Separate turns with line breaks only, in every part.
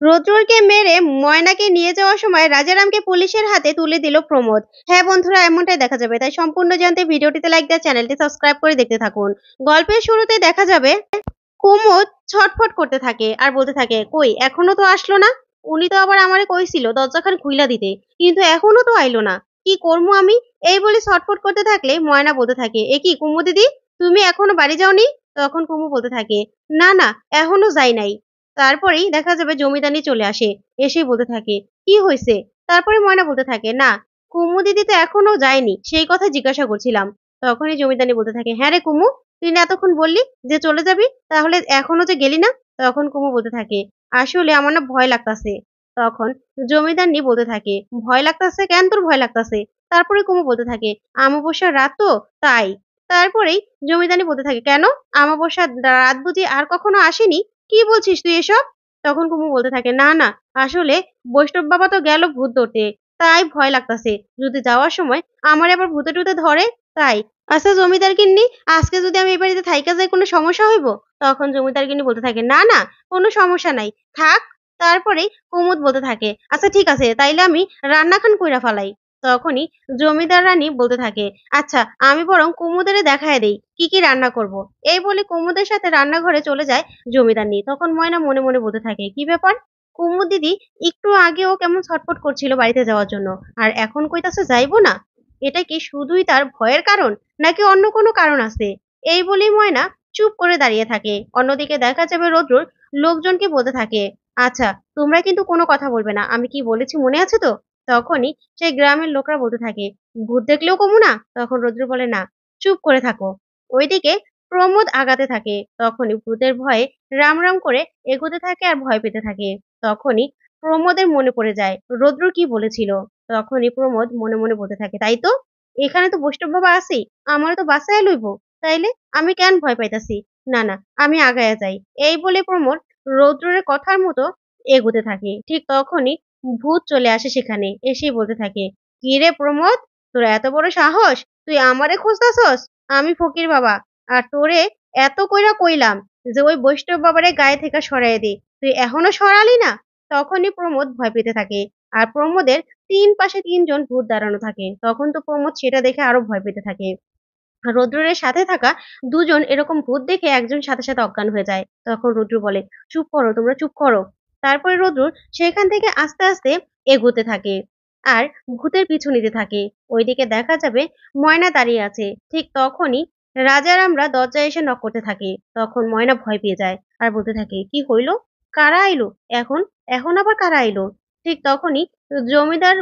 রোদ্রুরকে মেরে ময়নাকে নিয়ে যাওয়ার সময় রাজারামকে পুলিশের হাতে তুলে দিল প্রমোদ। হ্যাঁ বন্ধুরা, এমনটাই দেখা যাবে। তাই সম্পূর্ণ জানতে ভিডিওটিতে লাইক দিয়ে চ্যানেলটি সাবস্ক্রাইব করে দেখতে থাকুন। গল্পের শুরুতে দেখা যাবে কুমুদ ছটফট করতে থাকে আর বলতে থাকে, কই এখনো তো আসলো না। উনি তো আবার আমারে কইছিল দরজাখান খুইলা দিতে, কিন্তু এখনো তো আইলো না। কি করবো আমি? এই বলে ছটফট করতে থাকলে ময়না বলতে থাকে, এ কি কুমু দিদি, তুমি এখনো বাড়ি যাওনি? তখন কুমু বলতে থাকে, না না, এখনো যাই নাই। তারপরেই দেখা যাবে জমিদারনি চলে আসে। এসেই বলতে থাকে, কি হয়েছে? তারপরে ময়না বলতে থাকে, না কুমু দিদি তো এখনো যায়নি, সেই কথা জিজ্ঞাসা করছিলাম। তখনই জমিদারনি বলতে থাকে, হ্যাঁ রে কুমু, তুই না এতক্ষণ বললি যে চলে যাবি, তাহলে এখনো যে গেলি না? তখন কুমু বলতে থাকে, আসলে আমার না ভয় লাগতাছে। তখন জমিদারনি বলতে থাকে, ভয় লাগতাছে কেন, তোর ভয় লাগতাছে? তারপরে কুমু বলতে থাকে, অমাবস্যার রাত তো, তাই। তারপরেই জমিদারনি বলতে থাকে, কেন, অমাবস্যার রাত বুঝি আর কখনো আসেনি? কি বলছিস তুই এসব? তখন কুমু বলতে থাকে, না না, আসলে বৈষ্ণব বাবা তো গেল ভূত ধরতে, তাই ভয় লাগতাছে। যদি যাওয়ার সময় আমার আবার ভূতে টুতে ধরে, তাই। আচ্ছা জমিদার গিন্নি, আজকে যদি আমি এই বাড়িতে থাইকা যাই কোনো সমস্যা হইব? তখন জমিদার গিন্নি বলতে থাকে, না না, কোনো সমস্যা নাই, থাক। তারপরেই কুমুদ বলতে থাকে, আচ্ছা ঠিক আছে, তাইলে আমি রান্নাখান কইরা ফালাই। তখনই জমিদার রানী বলতে থাকে, আচ্ছা আমি বরং কুমুদেরে দেখায় দেই কি কি রান্না করব। এই বলে কুমুদের সাথে রান্নাঘরে চলে যায় জমিদারনি। তখন ময়না মনে মনে বলতে থাকে, কি ব্যাপার, কুমুদ দিদি একটু আগেও কেমন ছটফট করছিল বাড়িতে যাওয়ার জন্য, আর এখন কইতাছে যাইবো না। এটা কি শুধুই তার ভয়ের কারণ, নাকি অন্য কোনো কারণ আছে? এই বলেই ময়না চুপ করে দাঁড়িয়ে থাকে। অন্যদিকে দেখা যাবে রোদ্রুর লোকজনকে বলতে থাকে, আচ্ছা তোমরা কিন্তু কোনো কথা বলবে না, আমি কি বলেছি মনে আছে তো? তখনই সেই গ্রামের লোকরা বলতে থাকে, ভূত দেখলেও কমু না? তখন রোদ্রু বলে, না, চুপ করে থাকো। ওইদিকে প্রমোদ আগাতে থাকে। তখনই ভূতের ভয়ে রাম রাম করে এগোতে থাকে আর ভয় পেতে থাকে। তখনই প্রমোদের মনে পড়ে যায় রোদ্রু কি বলেছিল। তখনই প্রমোদ মনে মনে বলতে থাকে, তাই তো, এখানে তো বৈষ্ণব বাবা আছেই, আমারও তো বাঁচাইয়া লইব, তাইলে আমি কেন ভয় পাইতাছি? না না, আমি আগায়া যাই। এই বলে প্রমোদ রৌদ্রের কথার মতো এগোতে থাকে। ঠিক তখনই ভূত চলে আসে সেখানে। এসেই বলতে থাকে, কি রে প্রমোদ, তোর এত বড় সাহস, তুই আমারে খুঁজতাছস? আমি ফকির বাবা, আর তোরে এত কইরা কইলাম যে ওই বৈষ্ণব বাবারে গায়ে থেকে সরাইয়া দে, তুই এখনো সরালি না? তখনই প্রমোদ ভয় পেতে থাকে। আর প্রমোদের পাশে ৩ জন ভূত দাঁড়ানো থাকে। তখন তো প্রমোদ সেটা দেখে আরো ভয় পেতে থাকে। আর রুদ্রের সাথে থাকা ২ জন এরকম ভূত দেখে একজন সাথে, সাথে অজ্ঞান হয়ে যায়। তখন রুদ্র বলে, চুপ করো, তোমরা চুপ করো। তারপরে রুদ্র সেখান থেকে আস্তে, আস্তে এগোতে থাকে। আর ভূতের পিছু নিতে থাকে। ওইদিকে দেখা যাবে ময়না দাঁড়িয়ে আছে। ঠিক তখনই রাজারামরা দরজায় এসে নক করতে থাকে। তখন ময়না ভয় পেয়ে যায়। আর বলতে থাকে, কি হইল? কারা আইলো? এখন? এখন আবার কারা আইলো? ঠিক তখনই জমিদার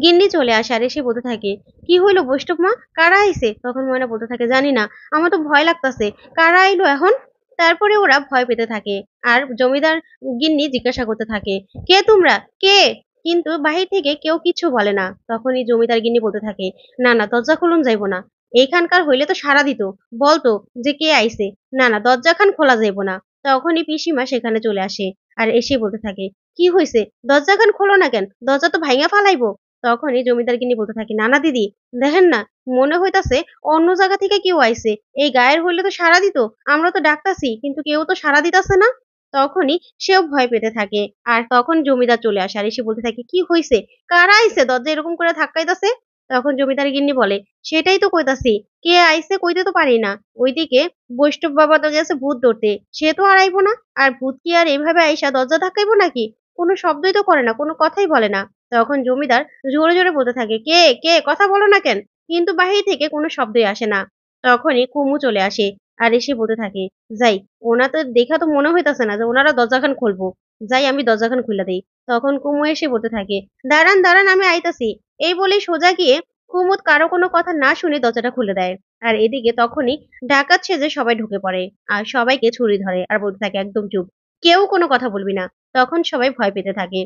গিন্নি চলে আসে আর এসে বলতে থাকে, কি হইলো বৈষ্ণব মা, কারা আইছে? তখন ময়না বলতে থাকে, জানি না, আমার তো ভয় লাগতাছে, কারা আইলো এখন? তারপরে ওরা ভয় পেতে থাকে। আর জমিদার গিন্নি জিজ্ঞাসা করতে থাকে, কে তোমরা, কে? কিন্তু বাহির থেকে কেউ কিছু বলে না। তখনই জমিদার গিন্নি বলতে থাকে, না না, দরজা খুলুন যাইব না, এইখানকার হইলে তো সাড়া দিত, বলতো যে কে আইছে। না না, দরজাখান খোলা যাইব না। তখনই পিসিমা সেখানে চলে আসে আর এসে বলতে থাকে, কি হয়েছে, দরজাখান খোলো না কেন, দরজা তো ভাইঙা ফালাইবো। তখনই জমিদার গিন্নি বলতে থাকে, না না দিদি, দেখেন না, মনে হইতাছে অন্য জায়গা থেকে কেউ আইছে, এই গায়ের হইলে তো সাড়া দিত, আমরা তো ডাকতাছি কিন্তু কেউ তো সাড়া দিতাছে না। তখনই সেও ভয় পেতে থাকে। আর তখন জমিদার চলে আসে আর এসে বলতে থাকে, কি হইছে, কারা আইছে দরজা এরকম করে ধাক্কাইতাছে? তখন জমিদার গিন্নি বলে, সেটাই তো কইতাছি, কে আইছে কইতে তো পারি না। ওইদিকে বৈষ্ণব বাবা তো গেছে ভূত ধরতে, সে তো আর আইবো না। আর ভূত কি আর এইভাবে আইসা দরজা ধাক্কাইবো নাকি? কোনো শব্দই তো করে না, কোনো কথাই বলে না। তখন জমিদার জোরে, জোরে বলতে থাকে, কে, কে, কথা বলো না কেন? কিন্তু বাহির থেকে কোনো শব্দই আসে না। তখনই কুমু চলে আসে আর এসে বলতে থাকে, যাই, ওনা তো দেখা তো মনে হইতাছে না যে ওনারা দরজাখান খুলবো। যাই আমি দরজাখান খুইলা দেই। তখন কুমু এসে বলতে থাকে, দাঁড়ান, দাঁড়ান, আমি আইতাছি। এই বলেই সোজা গিয়ে কুমুদ কারো কোনো কথা না শুনে দরজাটা খুলে দেয়। আর এদিকে তখনই ডাকাত সেজে সবাই ঢুকে পড়ে আর সবাইকে ছুরি ধরে আর বলতে থাকে, একদম চুপ, কেউ কোনো কথা বলবি না। তখন সবাই ভয় পেতে থাকে।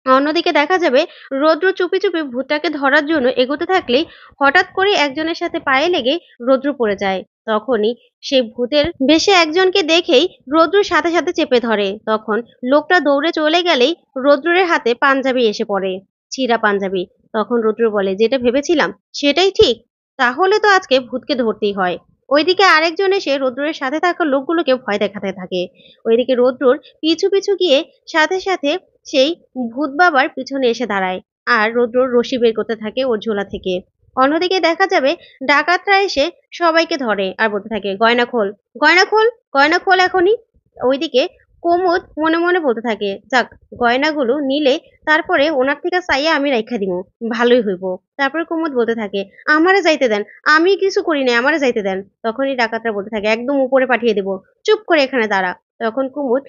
অন্যদিকে দেখা যাবে রৌদ্র চুপি চুপি ভূতটাকে ধরার জন্য এগোতে থাকলেই হঠাৎ করে একজনের সাথে পায়ে লেগে রৌদ্র পড়ে যায়। তখনই সেই ভূতের বেশে একজনকে দেখেই রৌদ্রর সাথে সাথে চেপে ধরে। তখন লোকটা দৌড়ে চলে গেলেই রৌদ্রের হাতে পাঞ্জাবি এসে পড়ে, ছিঁড়া পাঞ্জাবি। তখন রৌদ্র বলে, যেটা ভেবেছিলাম সেটাই ঠিক, তাহলে তো আজকে ভূতকে ধরতেই হয়। ওইদিকে আরেকজন এসে রৌদ্রের সাথে থাকা লোকগুলোকে ভয় দেখাতে থাকে। ওইদিকে রৌদ্রর পিছু পিছু গিয়ে সাথে সাথে সেই ভূত বাবার পিছনে এসে দাঁড়ায় আর রৌদ্র রশি বের করতে থাকে ওর ঝোলা থেকে। অন্যদিকে দেখা যাবে ডাকাতরা এসে সবাইকে ধরে আর বলতে থাকে, গয়না খোল, গয়না খোল, গয়না খোল এখনই। ওইদিকে কুমুদ মনে মনে বলতে থাকে, যাক, গয়নাগুলো নিলে তারপরে ওনার থেকে চাইয়া আমি রাইখা দিমু, ভালোই হইব। তারপরে কুমুদ বলতে থাকে, আমারে যাইতে দেন, আমি কিছু করি নাই, আমারে যাইতে দেন। তখনই ডাকাতরা বলতে থাকে, একদম উপরে পাঠিয়ে দেব, চুপ করে এখানে দাঁড়া। তখন কুমুদ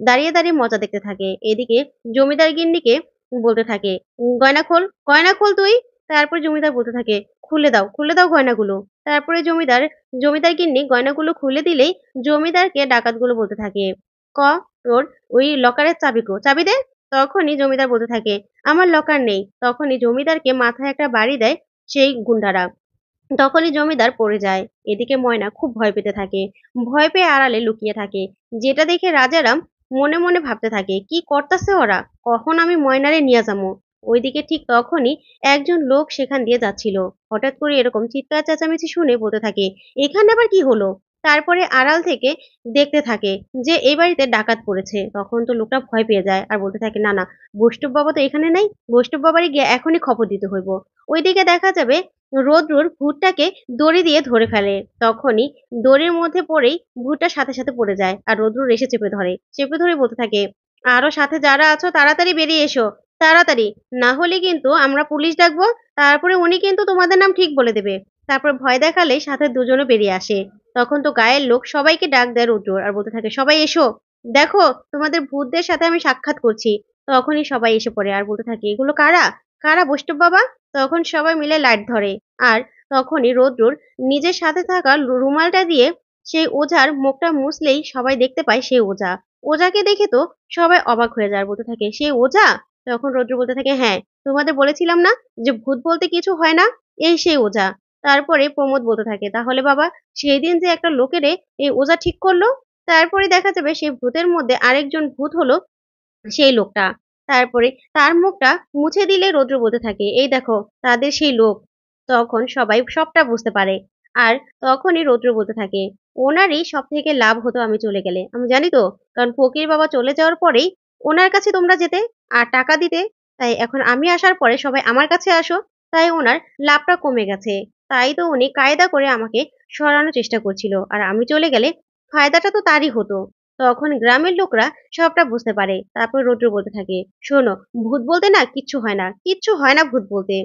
দাঁড়িয়ে দাঁড়িয়ে মজা দেখতে থাকে। এদিকে জমিদার গিন্নিকে বলতে থাকে, গয়না খোল, গয়না খোল তুই। তারপর জমিদার বলতে থাকে, খুলে দাও গয়নাগুলো। তারপরে জমিদার গিন্নি গয়নাগুলো খুলে দিলেই জমিদারকে ডাকাতগুলো বলতে থাকে, ক তোর ওই লকারের চাবি কো, চাবি দে। তখনই জমিদার বলতে থাকে, আমার লকার নেই। তখনই জমিদারকে মাথায় একটা বাড়ি দেয় সেই গুন্ডারা। তখনই জমিদার পড়ে যায়। এদিকে ময়না খুব ভয় পেতে থাকে। ভয় পেয়ে আড়ালে লুকিয়ে থাকে। যেটা দেখে রাজারাম মনে মনে ভাবতে থাকে, কি করতাছে ওরা, কখন আমি ময়নারে নিয়ে যাবো। ওইদিকে ঠিক তখনই একজন লোক সেখান দিয়ে যাচ্ছিল। হঠাৎ করে এরকম চিৎকার চেঁচামেচি শুনে বলতে থাকে, এখানে আবার কি হলো। তারপরে আড়াল থেকে দেখতে থাকে যে এই বাড়িতে ডাকাত পড়েছে। তখন তো লোকটা ভয় পেয়ে যায় আর বলতে থাকে, না না, বৈষ্ণব বাবা তো এখানে নেই, বৈষ্ণব বাবারই গিয়ে এখনই খবর দিতে হইব। ওইদিকে দেখা যাবে রোদ্রুর ভূতটাকে দড়ি দিয়ে ধরে ফেলে। তখনই দড়ির মধ্যে পড়েই ভূতটা সাথে সাথে পড়ে যায় আর রোদ্রুর এসে চেপে ধরে। চেপে ধরে বলতে থাকে, আরো সাথে যারা আছো তাড়াতাড়ি বেরিয়ে এসো, তাড়াতাড়ি, না হলে কিন্তু আমরা পুলিশ ডাকবো। তারপরে উনি কিন্তু তোমাদের নাম ঠিক বলে দেবে। তারপর ভয় দেখালে সাথে দুজনও বেরিয়ে আসে। তখন তো গায়ের লোক সবাইকে ডাক দেয় রোদ্রুর আর বলতে থাকে, সবাই এসো, দেখো তোমাদের ভূতদের সাথে আমি সাক্ষাৎ করছি। তখনই সবাই এসে পড়ে আর বলতে থাকে, এগুলো কারা, কারা বৈষ্ণব বাবা। তখন সবাই মিলে লাইট ধরে আর তখনই রোদ্রুর নিজের সাথে থাকা রুমালটা দিয়ে সেই ওঝার মুখটা মুছলেই সবাই দেখতে পায় সেই ওঝা। ওঝাকে দেখে তো সবাই অবাক হয়ে যায় আর বলতে থাকে, সেই ওঝা। তখন রোদ্রু বলতে থাকে, হ্যাঁ, তোমাদের বলেছিলাম না যে ভূত বলতে কিছু হয় না, এই সেই ওঝা। তারপরে প্রমোদ বলতে থাকে, তাহলে বাবা সেই দিন যে একটা লোকেরে এই ওঝা ঠিক করলো। তারপরে দেখা যাবে সেই ভূতের মধ্যে আরেকজন ভূত হলো সেই লোকটা। তারপরে তার মুখটা মুছে দিলে রৌদ্র বলতে থাকে, এই দেখো তাদের সেই লোক। তখন সবাই সবটা বুঝতে পারে। আর তখনই রৌদ্র বলতে থাকে, ওনারই সব থেকে লাভ হতো আমি চলে গেলে, আমি জানি তো, কারণ ফকির বাবা চলে যাওয়ার পরেই ওনার কাছে তোমরা যেতে আর টাকা দিতে। তাই এখন আমি আসার পরে সবাই আমার কাছে আসো, তাই ওনার লাভটা কমে গেছে। তাই তো উনি কায়দা করে আমাকে সরানোর চেষ্টা করছিল, আর আমি চলে গেলে ফায়দাটা তো তারই হতো। তখন গ্রামের লোকরা সবটা বুঝতে পারে। তারপর রৌদ্র বলতে থাকে, শোনো, ভূত বলতে না কিচ্ছু হয় না, কিচ্ছু হয় না ভূত বলতে।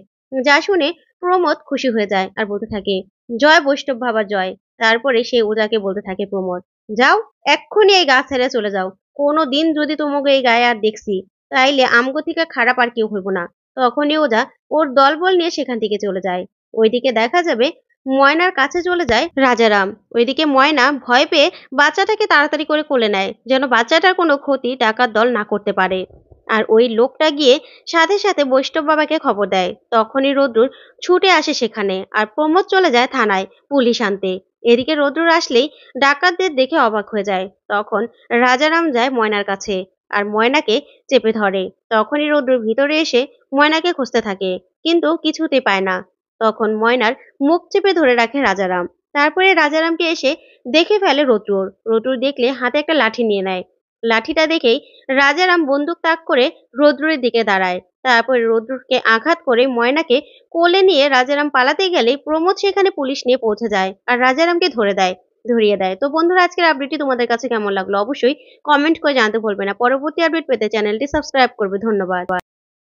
যা শুনে প্রমোদ খুশি হয়ে যায় আর বলতে থাকে, জয় বৈষ্ণব বাবার জয়। তারপরে সে ওজাকে বলতে থাকে, প্রমোদ, যাও, এক্ষুনি এই গা ছেড়ে চলে যাও। কোনো দিন যদি তোমাকে এই গায়ে আর দেখছি, তাইলে আমগো থেকে খারাপ আর কেউ হইব না। তখনই ওজা ওর দলবল নিয়ে সেখান থেকে চলে যায়। ওইদিকে দেখা যাবে ময়নার কাছে চলে যায় রাজারাম। ওইদিকে ময়না ভয় পেয়ে বাচ্চাটাকে তাড়াতাড়ি করে কোলে নেয়, যেন বাচ্চাটার কোনো ক্ষতি ডাকাত দল না করতে পারে। আর ওই লোকটা গিয়ে সাথে সাথে বৈষ্ণব বাবাকে খবর দেয়। তখনই রোদ্রুর ছুটে আসে সেখানে আর প্রমোদ চলে যায় থানায় পুলিশ আনতে। এদিকে রোদ্রুর আসলেই ডাকাতদের দেখে অবাক হয়ে যায়। তখন রাজারাম যায় ময়নার কাছে আর ময়নাকে চেপে ধরে। তখনই রোদ্রুর ভিতরে এসে ময়নাকে খুঁজতে থাকে, কিন্তু কিছুতে পায় না। তখন ময়নার মুখ চেপে ধরে রাখে রাজারাম। তারপরে রাজারামকে এসে দেখে ফেলে রোদ্রুর। রোদ্রুর দেখলে হাতে একটা লাঠি নিয়ে নেয়। লাঠিটা দেখেই রাজারাম বন্দুক তাক করে রোদ্রুরের দিকে দাঁড়ায়। তারপরে রোদ্রুরকে আঘাত করে ময়নাকে কোলে নিয়ে রাজারাম পালাতে গেলেই প্রমোদ সেখানে পুলিশ নিয়ে পৌঁছে যায় আর রাজারামকে ধরিয়ে দেয়। তো বন্ধুরা, আজকের আপডেটটি তোমাদের কাছে কেমন লাগলো অবশ্যই কমেন্ট করে জানাতে ভুলবে না। পরবর্তী আপডেট পেতে চ্যানেলটি সাবস্ক্রাইব করবে। ধন্যবাদ।